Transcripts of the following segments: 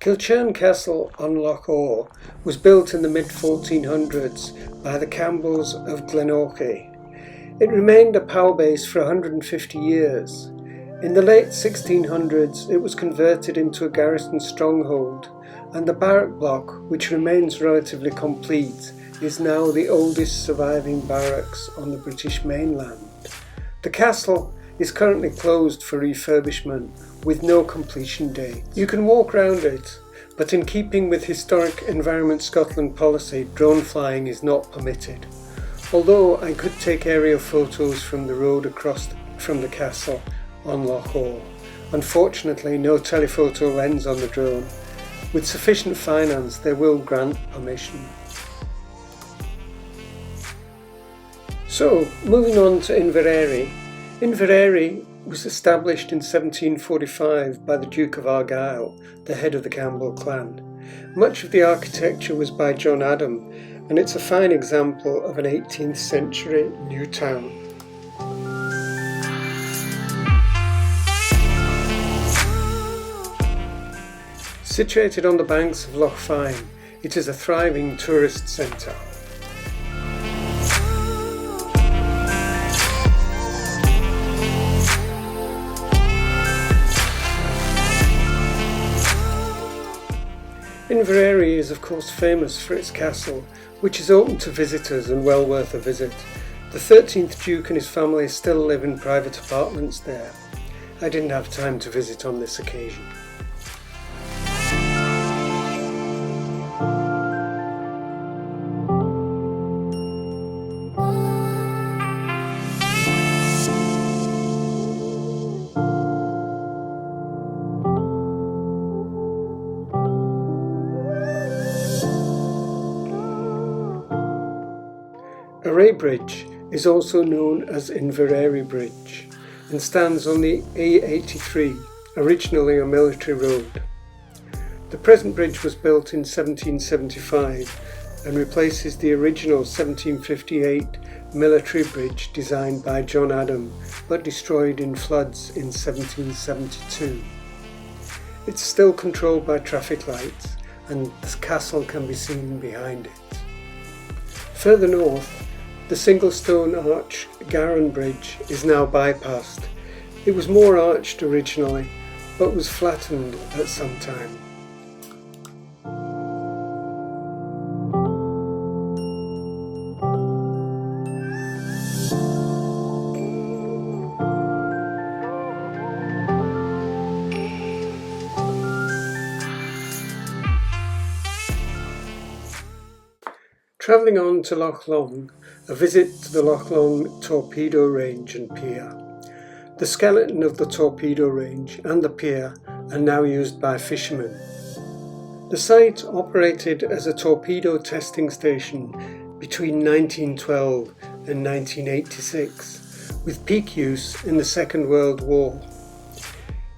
Kilchurn Castle on Loch was built in the mid-1400s by the Campbells of Glenorchy. It remained a power base for 150 years. In the late 1600s it was converted into a garrison stronghold, and the barrack block, which remains relatively complete, is now the oldest surviving barracks on the British mainland. The castle is currently closed for refurbishment with no completion date. You can walk around it, but in keeping with Historic Environment Scotland policy, drone flying is not permitted. Although I could take aerial photos from the road across from the castle on Loch Lomond. Unfortunately, no telephoto lens on the drone. With sufficient finance, they will grant permission. So, moving on to Inveraray. Inveraray was established in 1745 by the Duke of Argyll, the head of the Campbell clan. Much of the architecture was by John Adam, and it's a fine example of an 18th century new town. Situated on the banks of Loch Fyne, it is a thriving tourist centre. Inveraray is of course famous for its castle, which is open to visitors and well worth a visit. The 13th Duke and his family still live in private apartments there. I didn't have time to visit on this occasion. Array Bridge is also known as Inveraray Bridge and stands on the A83, originally a military road. The present bridge was built in 1775 and replaces the original 1758 military bridge designed by John Adam but destroyed in floods in 1772. It's still controlled by traffic lights and the castle can be seen behind it. Further north, the single stone arch Garran Bridge is now bypassed. It was more arched originally, but was flattened at some time. Travelling on to Loch Lomond, a visit to the Loch Lomond torpedo range and pier. The skeleton of the torpedo range and the pier are now used by fishermen. The site operated as a torpedo testing station between 1912 and 1986, with peak use in the Second World War.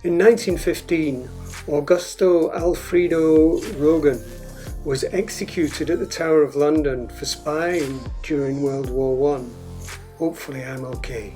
In 1915, Augusto Alfredo Rogan was executed at the Tower of London for spying during World War I. Hopefully I'm okay.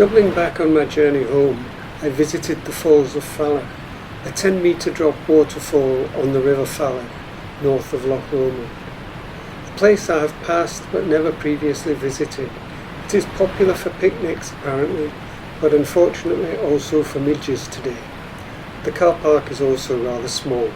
Doubling back on my journey home, I visited the Falls of Falach, a 10-metre drop waterfall on the River Falach, north of Lochs Lomond. A place I have passed but never previously visited. It is popular for picnics apparently, but unfortunately also for midges today. The car park is also rather small.